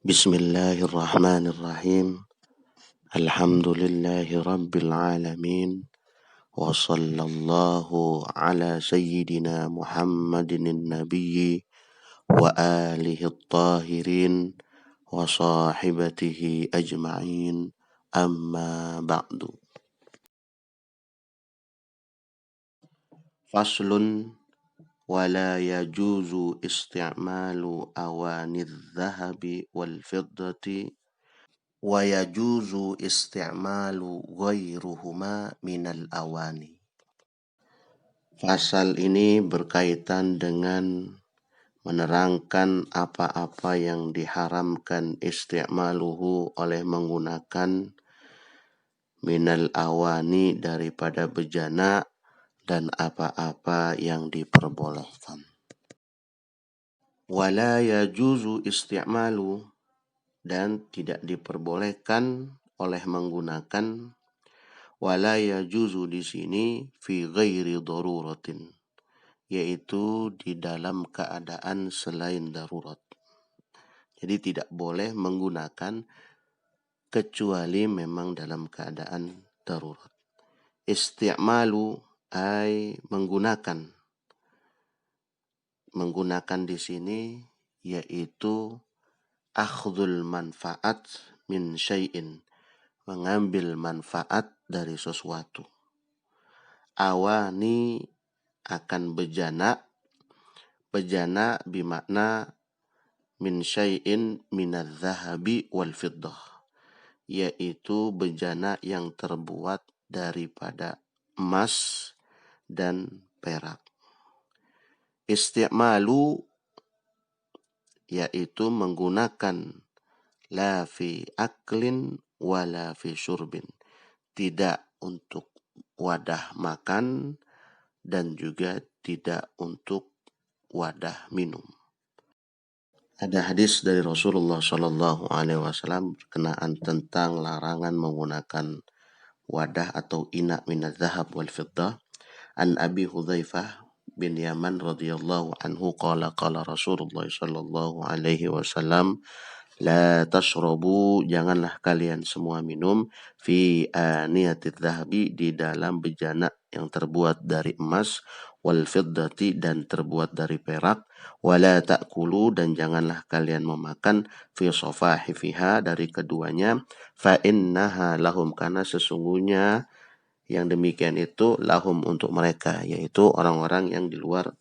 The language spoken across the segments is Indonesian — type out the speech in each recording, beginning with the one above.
Bismillahirrahmanirrahim. Alhamdulillahi rabbil alamin. Wa sallallahu ala sayyidina Muhammadin nabiyyi wa alihi tahirin wa sahibatihi ajma'in. Amma ba'du. Faslun ولا يجوز استعمال أواني الذهب والفضة ويجوز استعمال غيرهما من الأواني. Pasal ini berkaitan dengan menerangkan apa-apa yang diharamkan isti'maluhu oleh menggunakan minal awani daripada bejana dan apa-apa yang diperbolehkan. Wala yajuzu isti'malu, dan tidak diperbolehkan oleh menggunakan. Wala yajuzu di sini fi ghairi daruratin, yaitu di dalam keadaan selain darurat. Jadi tidak boleh menggunakan kecuali memang dalam keadaan darurat. Isti'malu ay menggunakan. Menggunakan di sini yaitu akhdhul manfaat min syai'in, mengambil manfaat dari sesuatu. Awani akan bejana bimakna min syai'in minadz zahabi wal fiddah, yaitu bejana yang terbuat daripada emas dan perak. Isti'malu yaitu menggunakan la fi aklin wala fi syurbin, tidak untuk wadah makan dan juga tidak untuk wadah minum. Ada hadis dari Rasulullah Shallallahu Alaihi Wasallam berkenaan tentang larangan menggunakan wadah atau ina minaz zahab wal fiddah. An Abi Hudzaifah bin Yaman radhiyallahu anhu qala Rasulullah Shallallahu Alaihi Wasallam, la tashrabu, janganlah kalian semua minum, fi aniyatidz zahabi, di dalam bejana yang terbuat dari emas, wal fiddati, dan terbuat dari perak, wala ta'kulu, dan janganlah kalian memakan, fi safahi fiha, dari keduanya, fa innaha lahum, karena sesungguhnya yang demikian itu lahum, untuk mereka, yaitu orang-orang yang di luar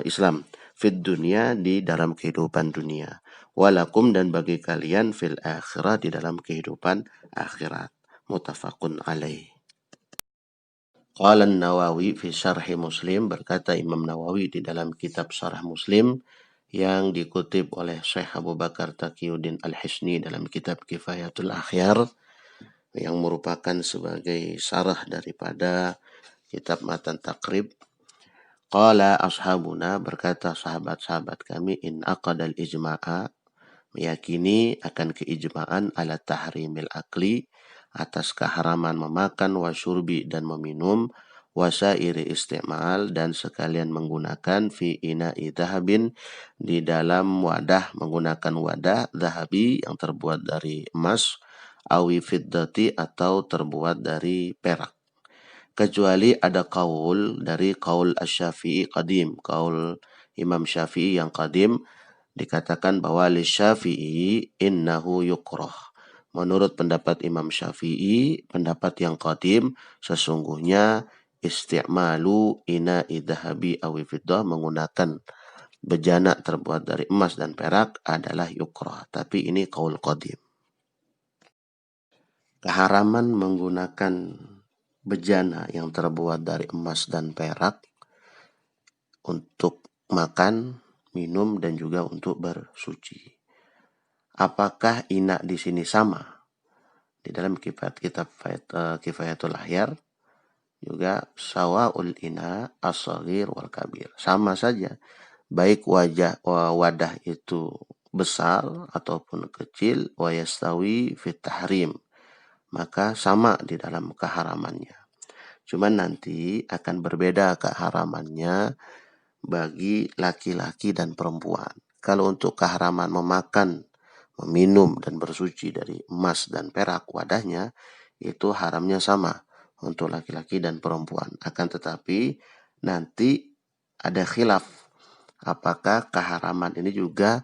Islam, fid dunia, di dalam kehidupan dunia, walakum, dan bagi kalian, fil akhirat, di dalam kehidupan akhirat. Muttafaqun alaih. Qala an-Nawawi fi syarhi Muslim, berkata Imam Nawawi di dalam kitab Syarah Muslim yang dikutip oleh Syekh Abu Bakar Taqiyuddin Al-Hisni dalam kitab Kifayatul Akhyar, yang merupakan sebagai syarah daripada kitab Matan Taqrib. Qala ashabuna, berkata sahabat-sahabat kami, in aqadal ijma'a, meyakini akan keijma'an, ala tahrimil akli, atas keharaman memakan, wa syurbi, dan meminum, wasairi istimal, dan sekalian menggunakan, fi ina'i dhahabin, di dalam wadah, menggunakan wadah dhahabi yang terbuat dari emas, awi fiddati, atau terbuat dari perak. Kecuali ada qaul dari qaul asy-Syafi'i qadim, qaul Imam Syafi'i yang qadim, dikatakan bahwa li Syafi'i innahu yukrah. Menurut pendapat Imam Syafi'i, pendapat yang qadim, sesungguhnya isti'malu ina'i dhahabi awi fiddah, menggunakan bejana terbuat dari emas dan perak adalah yukrah. Tapi ini qaul qadim. Keharaman menggunakan bejana yang terbuat dari emas dan perak untuk makan, minum, dan juga untuk bersuci. Apakah ina di sini sama? Di dalam kitab Kifayatul Akhyar juga sawaul ina as-shaghir wal kabir. Sama saja, baik wadah itu besar ataupun kecil, wa yastawi fit tahrim, maka sama di dalam keharamannya. Cuman nanti akan berbeda keharamannya bagi laki-laki dan perempuan. Kalau untuk keharaman memakan meminum dan bersuci dari emas dan perak wadahnya, itu haramnya sama untuk laki-laki dan perempuan. Akan tetapi nanti ada khilaf apakah keharaman ini juga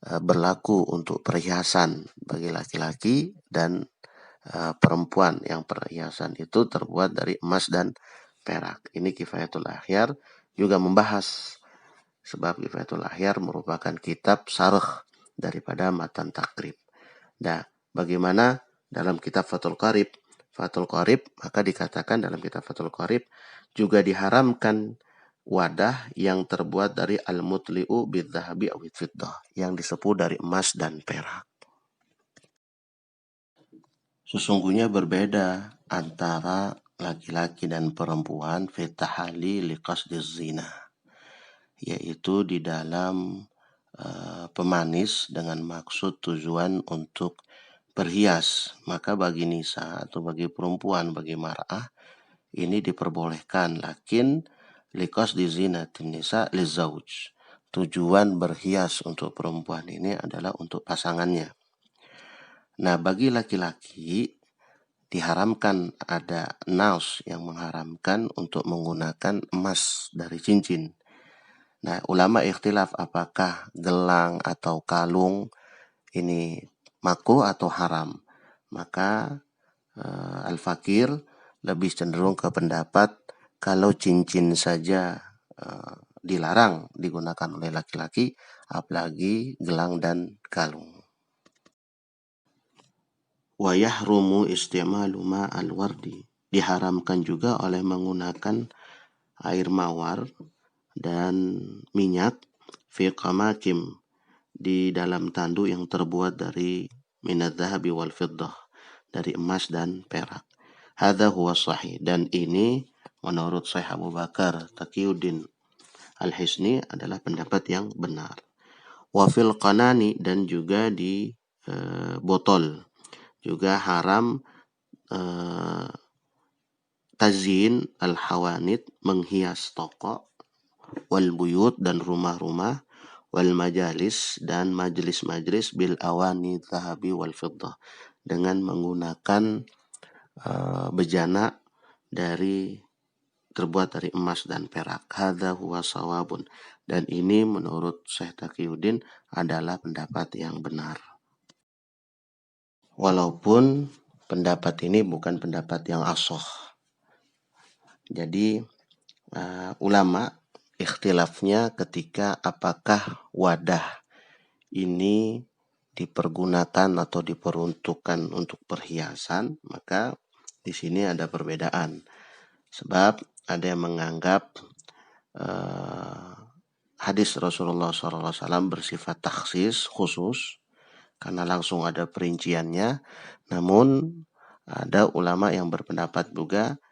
berlaku untuk perhiasan bagi laki-laki dan perempuan yang perhiasan itu terbuat dari emas dan perak. Ini Kifayatul Akhyar juga membahas, sebab Kifayatul Akhyar merupakan kitab syarh daripada matan takrib. Nah, bagaimana dalam kitab Fathul Qarib? Fathul Qarib, maka dikatakan dalam kitab Fathul Qarib juga diharamkan wadah yang terbuat dari al-mutli'u bidzahabi aw fiddah, yang disepuh dari emas dan perak. Sesungguhnya berbeda antara laki-laki dan perempuan fitahali liqasdiz zina, yaitu di dalam pemanis dengan maksud tujuan untuk berhias. Maka bagi nisa atau bagi perempuan, bagi mar'ah, ini diperbolehkan, lakin liqasdi zinatin nisa lizauj. Tujuan berhias untuk perempuan ini adalah untuk pasangannya. Nah, bagi laki-laki diharamkan, ada naus yang mengharamkan untuk menggunakan emas dari cincin. Nah, ulama ikhtilaf apakah gelang atau kalung ini makruh atau haram. Maka Al-Fakir lebih cenderung ke pendapat kalau cincin saja dilarang digunakan oleh laki-laki, apalagi gelang dan kalung. Wa yahrumu isti'malu ma'al wardi. Diharamkan juga oleh menggunakan air mawar dan minyak fi qamakim, di dalam tanduk yang terbuat dari minadz zahabi wal fiddah, dari emas dan perak. Hadza huwa sahih, dan ini menurut Syekh Abu Bakar Taqiyuddin Al-Hisni adalah pendapat yang benar. Wa fil qanani, dan juga di botol juga haram tazyin al-hawanit, menghias toko, wal buyut, dan rumah-rumah, wal majalis, dan majlis-majlis, bil awani zahabi wal fiddah, dengan menggunakan bejana terbuat dari emas dan perak. Hadza huwa sawabun, dan ini menurut Syekh Taqiyuddin adalah pendapat yang benar. Walaupun pendapat ini bukan pendapat yang ashah. Jadi ulama ikhtilafnya ketika apakah wadah ini dipergunakan atau diperuntukkan untuk perhiasan, maka di sini ada perbedaan. Sebab ada yang menganggap hadis Rasulullah SAW bersifat takhsis, khusus, karena langsung ada perinciannya. Namun ada ulama yang berpendapat juga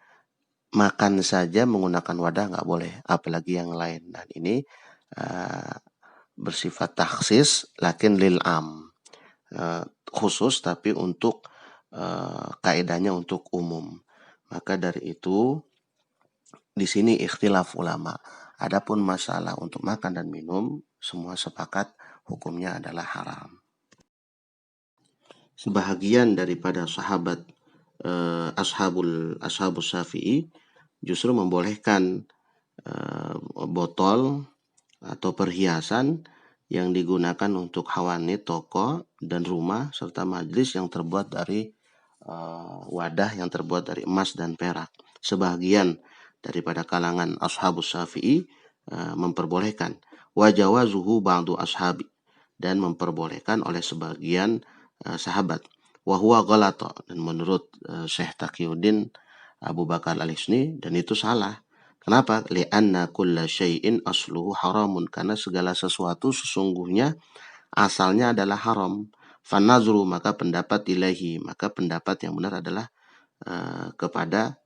makan saja menggunakan wadah nggak boleh, apalagi yang lain. Dan ini bersifat takhsis, lakin lil am, khusus tapi untuk kaidahnya untuk umum. Maka dari itu di sini ikhtilaf ulama. Adapun masalah untuk makan dan minum, semua sepakat hukumnya adalah haram. Sebahagian daripada sahabat ashabus Syafi'i justru membolehkan botol atau perhiasan yang digunakan untuk hawani, toko, dan rumah, serta majlis yang terbuat dari wadah yang terbuat dari emas dan perak. Sebahagian daripada kalangan ashabus Syafi'i memperbolehkan. Wa jawazuhu ba'du ashabi, dan memperbolehkan oleh sebagian sahabat. Wa huwa ghalata, dan menurut Syekh Taqiyuddin Abu Bakar Al-Hisni, dan itu salah. Kenapa? Li'anna kulla syai'in asluhu haramun, karena segala sesuatu sesungguhnya asalnya adalah haram. Fanazru, maka pendapat ilahi, maka pendapat yang benar adalah kepada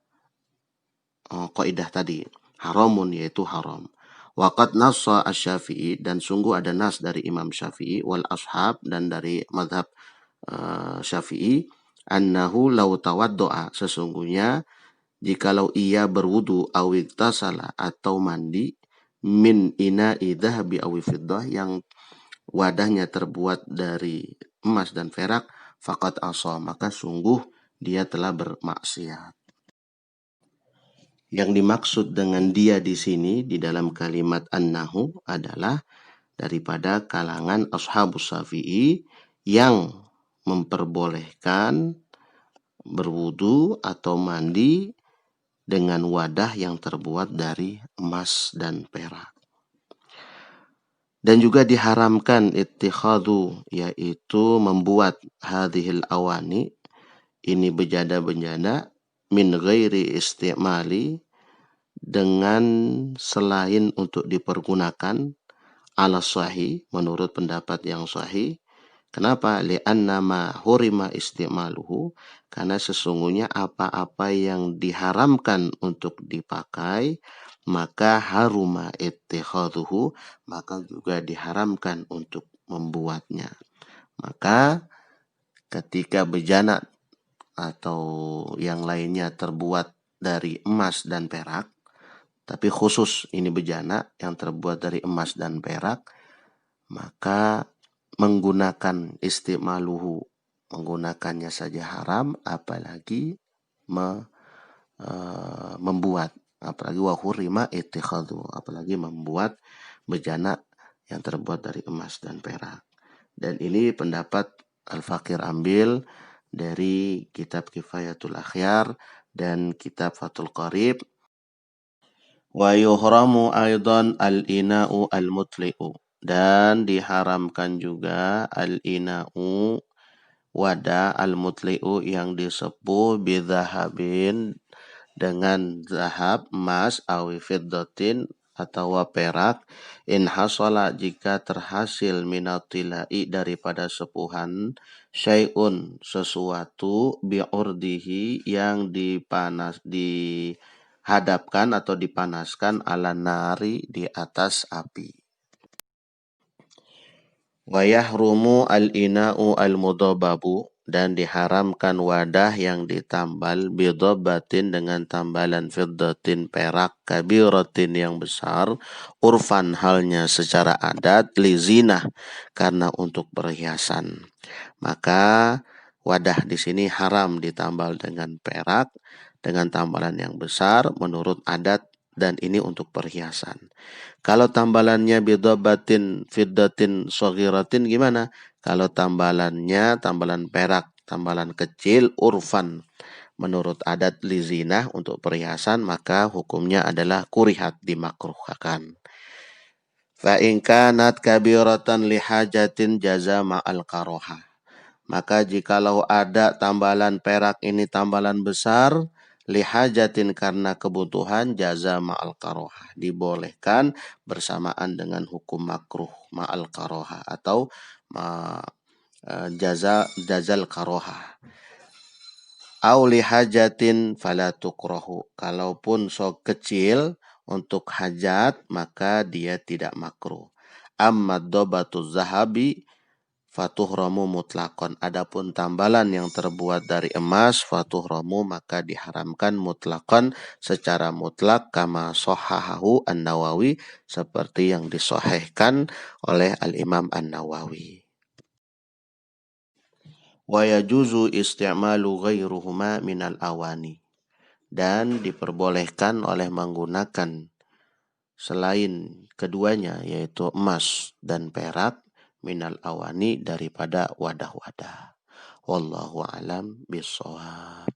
kaidah tadi, haramun, yaitu haram. Waqad nassa asy-Syafi'i, dan sungguh ada nas dari Imam Syafi'i, wal ashab, dan dari mazhab Syafi'i, annahu law tawaddo'a, sesungguhnya jikalau ia berwudu, awiktasala, atau mandi, min ina'i dhahabi awi fiddah, yang wadahnya terbuat dari emas dan perak, faqad asa, maka sungguh dia telah bermaksiat. Yang dimaksud dengan dia di sini di dalam kalimat annahu adalah daripada kalangan ashabus syafi'i yang memperbolehkan berwudu atau mandi dengan wadah yang terbuat dari emas dan perak. Dan juga diharamkan ittikhadu, yaitu membuat hadhil awani, ini bejana-bejana, min ghairi istimali, dengan selain untuk dipergunakan, ala sahih, menurut pendapat yang sahih. Kenapa? Li'anna ma hurima istimaluhu, karena sesungguhnya apa-apa yang diharamkan untuk dipakai, maka haruma ittikhaduhu, maka juga diharamkan untuk membuatnya. Maka ketika bejana atau yang lainnya terbuat dari emas dan perak, tapi khusus ini bejana yang terbuat dari emas dan perak, maka menggunakan istimaluhu, menggunakannya saja haram, apalagi membuat, apalagi wahurima ittikhadu, apalagi membuat bejana yang terbuat dari emas dan perak. Dan ini pendapat Al-Fakir ambil dari kitab Kifayatul Akhyar dan kitab Fathul Qarib. Wa yuhramu aidan al-ina'u al-mutli'u, dan diharamkan juga al-ina'u, wadah, al-mutli'u yang disepuh bidhahabin, dengan zahab, emas, awi fiddatin, atau perak, in hasala, jika terhasil minatilai, daripada sepuhan, syai'un, sesuatu, bi'urdihi, yang dihadapkan atau dipanaskan, ala nari, di atas api. Wa yahrumu al-ina'u al-mudababu, dan diharamkan wadah yang ditambal bidabatin, dengan tambalan fiddatin, perak, kabiratin, yang besar, urfan, halnya secara adat, li zinah, karena untuk perhiasan. Maka wadah di sini haram ditambal dengan perak, dengan tambalan yang besar menurut adat, dan ini untuk perhiasan. Kalau tambalannya bidabatin fiddatin shaghiratin gimana? Kalau tambalannya tambalan perak, tambalan kecil, urfan, menurut adat lizinah, untuk perhiasan, maka hukumnya adalah kurihat, dimakruhkan. Fa in kanat kabiratan lihajatin jaza ma'al karoha. Maka jikalau ada tambalan perak ini tambalan besar, lihajatin, karena kebutuhan, jaza ma'al karoha, dibolehkan bersamaan dengan hukum makruh ma'al karoha, atau jazal karoha. Au lihajatin fala tukrahu, kalaupun kecil untuk hajat, maka dia tidak makruh. Amma dobatu zahabi fatuhramu mutlakon, adapun tambalan yang terbuat dari emas, fatuhramu, maka diharamkan mutlakon, secara mutlak, kama sohahahu an-Nawawi, seperti yang disohehkan oleh al-Imam an-Nawawi. Wa yajuzu isti'malu ghairuhuma minal awani, dan diperbolehkan oleh menggunakan selain keduanya, yaitu emas dan perak, minal awani, daripada wadah-wadah. Wallahu alam bishawab.